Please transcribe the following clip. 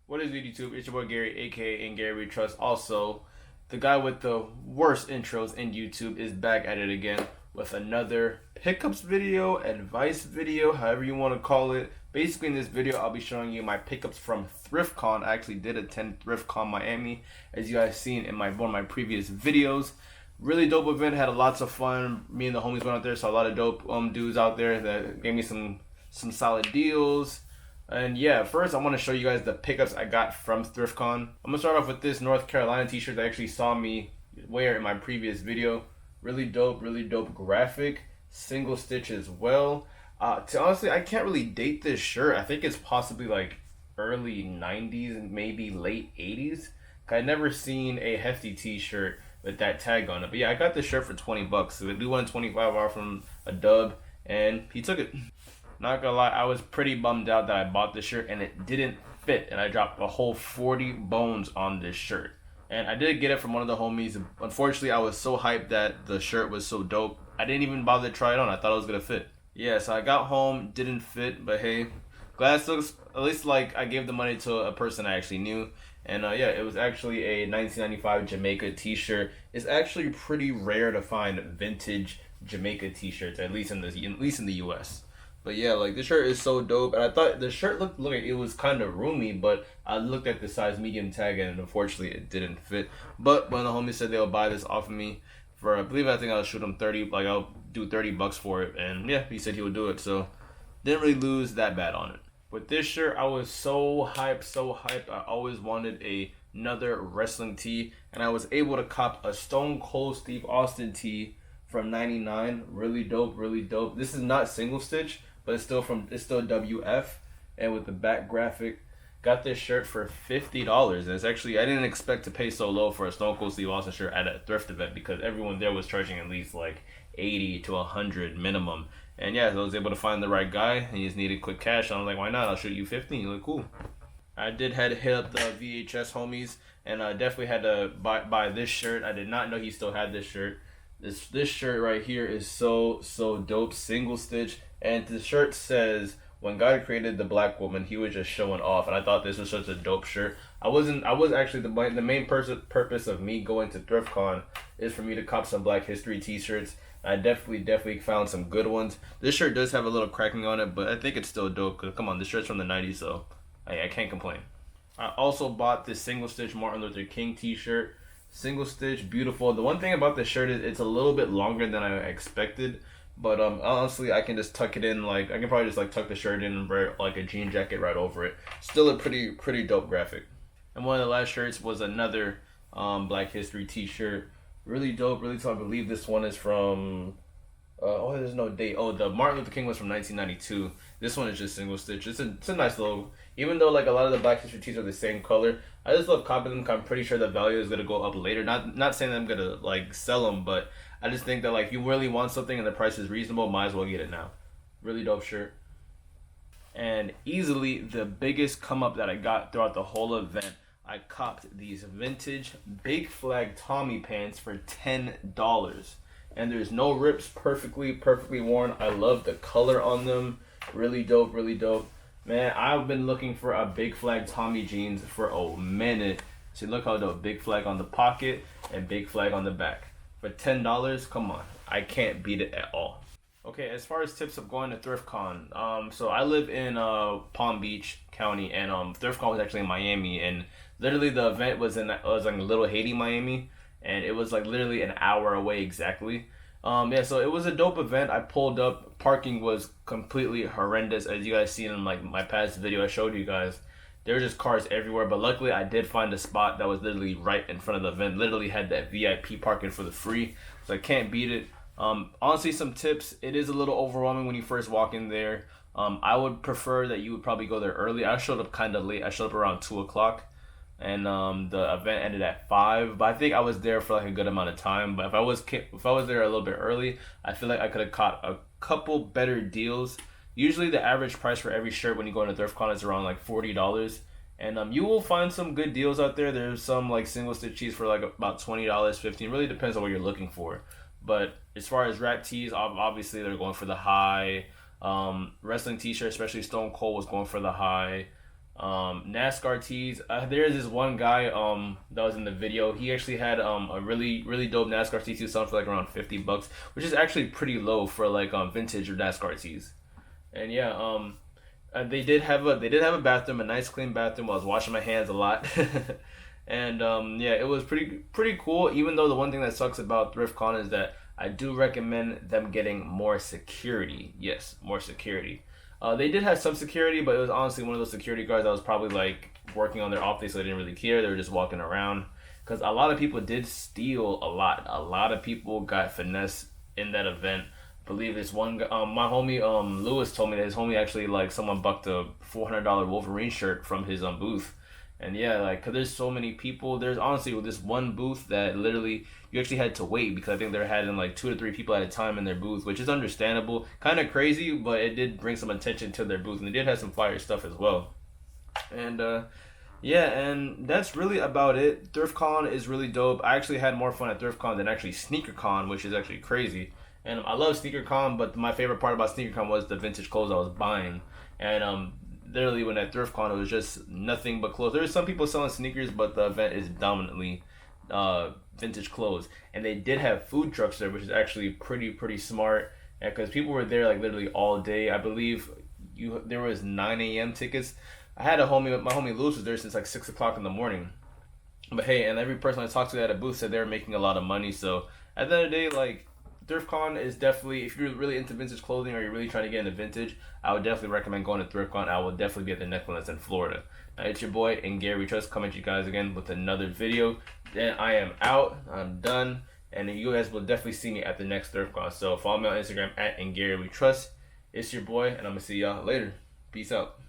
What is good, YouTube? It's your boy Gary, aka and Gary We Trust. Also, the guy with the worst intros in YouTube is back at it again with another pickups video, advice video, however you want to call it. Basically, in this video, I'll be showing you my pickups from ThriftCon. I actually did attend ThriftCon Miami, as you guys seen in one of my previous videos. Really dope event, had lots of fun. Me and the homies went out there, saw a lot of dope dudes out there that gave me some solid deals. And yeah, first I want to show you guys the pickups I got from ThriftCon. I'm gonna start off with this North Carolina t-shirt that actually saw me wear in my previous video. Really dope graphic, single stitch as well. Honestly, I can't really date this shirt. I think it's possibly like early 90s and maybe late 80s. I've never seen a hefty t-shirt with that tag on it. But yeah, I got this shirt for 20 bucks. So I do want 25 off from a dub, and he took it. Not gonna lie, I was pretty bummed out that I bought this shirt and it didn't fit, and I dropped a whole 40 bones on this shirt. And I did get it from one of the homies. Unfortunately, I was so hyped that the shirt was so dope, I didn't even bother to try it on. I thought it was gonna fit. Yeah, so I got home, didn't fit, but hey, glad still, at least like I gave the money to a person I actually knew. And yeah, it was actually a 1995 Jamaica t-shirt. It's actually pretty rare to find vintage Jamaica t-shirts, at least in the US. But yeah, like this shirt is so dope, and I thought the shirt looked like it was kind of roomy, but I looked at the size medium tag and unfortunately it didn't fit. But one of the homies said they'll buy this off of me for, I think I'll shoot him 30, like I'll do 30 bucks for it, and yeah, he said he would do it, so didn't really lose that bad on it. With this shirt, I was so hyped. I always wanted another wrestling tee, and I was able to cop a Stone Cold Steve Austin tee from '99. Really dope. This is not single stitch, but it's still WF, and with the back graphic. Got this shirt for $50, and it's actually, I didn't expect to pay so low for a Stone Cold Steve Austin shirt at a thrift event, because everyone there was charging at least like 80 to 100 minimum. And yeah, so I was able to find the right guy, and he just needed quick cash. And I was like, why not? I'll shoot you 50. You look cool. I did hit up the VHS homies, and I definitely had to buy this shirt. I did not know he still had this shirt. This shirt right here is so dope, single stitch, and the shirt says, when God created the black woman, he was just showing off. And I thought this was such a dope shirt. I was actually, the main purpose of me going to ThriftCon is for me to cop some Black History t-shirts. I definitely found some good ones. This shirt does have a little cracking on it, but I think it's still dope, because come on, this shirt's from the 90s, so I can't complain. I also bought this single stitch Martin Luther King t-shirt. Single stitch, beautiful. The one thing about this shirt is it's a little bit longer than I expected, but honestly, I can just tuck it in, like I can probably just like tuck the shirt in and wear like a jean jacket right over it. Still a pretty dope graphic. And one of the last shirts was another Black History t-shirt. Really dope, really dope. I believe this one is from there's no date. Oh, the Martin Luther King was from 1992. This one is just single stitch. It's a nice little, even though like a lot of the Black History tees are the same color, I just love copying them. I'm pretty sure the value is gonna go up later. Not saying that I'm gonna like sell them, but I just think that like if you really want something and the price is reasonable, might as well get it now. Really dope shirt. And easily the biggest come up that I got throughout the whole event, I copped these vintage Big Flag Tommy pants for $10. And there's no rips, perfectly worn. I love the color on them. Really dope. Man, I've been looking for a Big Flag Tommy jeans for a minute. See, look how dope. Big Flag on the pocket and Big Flag on the back. For $10, come on. I can't beat it at all. Okay, as far as tips of going to ThriftCon, so I live in Palm Beach County, and ThriftCon was actually in Miami, and literally the event was like Little Haiti, Miami, and it was like literally an hour away exactly. Yeah, so it was a dope event. I pulled up. Parking was completely horrendous, as you guys seen in like my past video I showed you guys. There were just cars everywhere, but luckily I did find a spot that was literally right in front of the event. Literally had that VIP parking for the free, so I can't beat it. Honestly, some tips. It is a little overwhelming when you first walk in there. I would prefer that you would probably go there early. I showed up kind of late. I showed up around 2 o'clock, and the event ended at 5. But I think I was there for like a good amount of time. But if I was there a little bit early, I feel like I could have caught a couple better deals. Usually the average price for every shirt when you go into ThriftCon is around like $40. And you will find some good deals out there. There's some like single stitch tees for like about $20, $15. Really depends on what you're looking for. But as far as rap tees, obviously they're going for the high. Wrestling t-shirt, especially Stone Cold, was going for the high. NASCAR tees. There's this one guy that was in the video. He actually had a really dope NASCAR tee selling for like around $50, which is actually pretty low for like vintage or NASCAR tees. And yeah, they did have a bathroom, a nice clean bathroom. I was washing my hands a lot. And yeah, it was pretty cool. Even though the one thing that sucks about ThriftCon is that I do recommend them getting more security. Yes, more security. They did have some security, but it was honestly one of those security guards that was probably like working on their off day, so they didn't really care. They were just walking around. Because a lot of people did steal a lot. A lot of people got finesse in that event. I believe this one guy, my homie Lewis told me that his homie actually like someone bucked a $400 Wolverine shirt from his booth. And yeah, like, cause there's so many people. There's honestly with this one booth that literally you actually had to wait because I think they're having like 2 to 3 people at a time in their booth, which is understandable. Kind of crazy, but it did bring some attention to their booth, and they did have some fire stuff as well. And yeah, and that's really about it. ThriftCon is really dope. I actually had more fun at ThriftCon than actually SneakerCon, which is actually crazy. And I love SneakerCon, but my favorite part about SneakerCon was the vintage clothes I was buying. And literally when at ThriftCon it was just nothing but clothes. There's some people selling sneakers, but the event is dominantly vintage clothes. And they did have food trucks there, which is actually pretty smart. And because people were there like literally all day. I believe there was 9 a.m. tickets. I had my homie Lewis was there since like 6 o'clock in the morning. But hey, and every person I talked to at a booth said they were making a lot of money. So at the end of the day, like, ThriftCon is definitely, if you're really into vintage clothing or you're really trying to get into vintage, I would definitely recommend going to ThriftCon. I will definitely be at the next one that's in Florida. Now, it's your boy and Gary Trust coming at you guys again with another video. Then I am out. I'm done. And you guys will definitely see me at the next ThriftCon. So follow me on Instagram at and Gary We Trust. It's your boy, and I'm going to see y'all later. Peace out.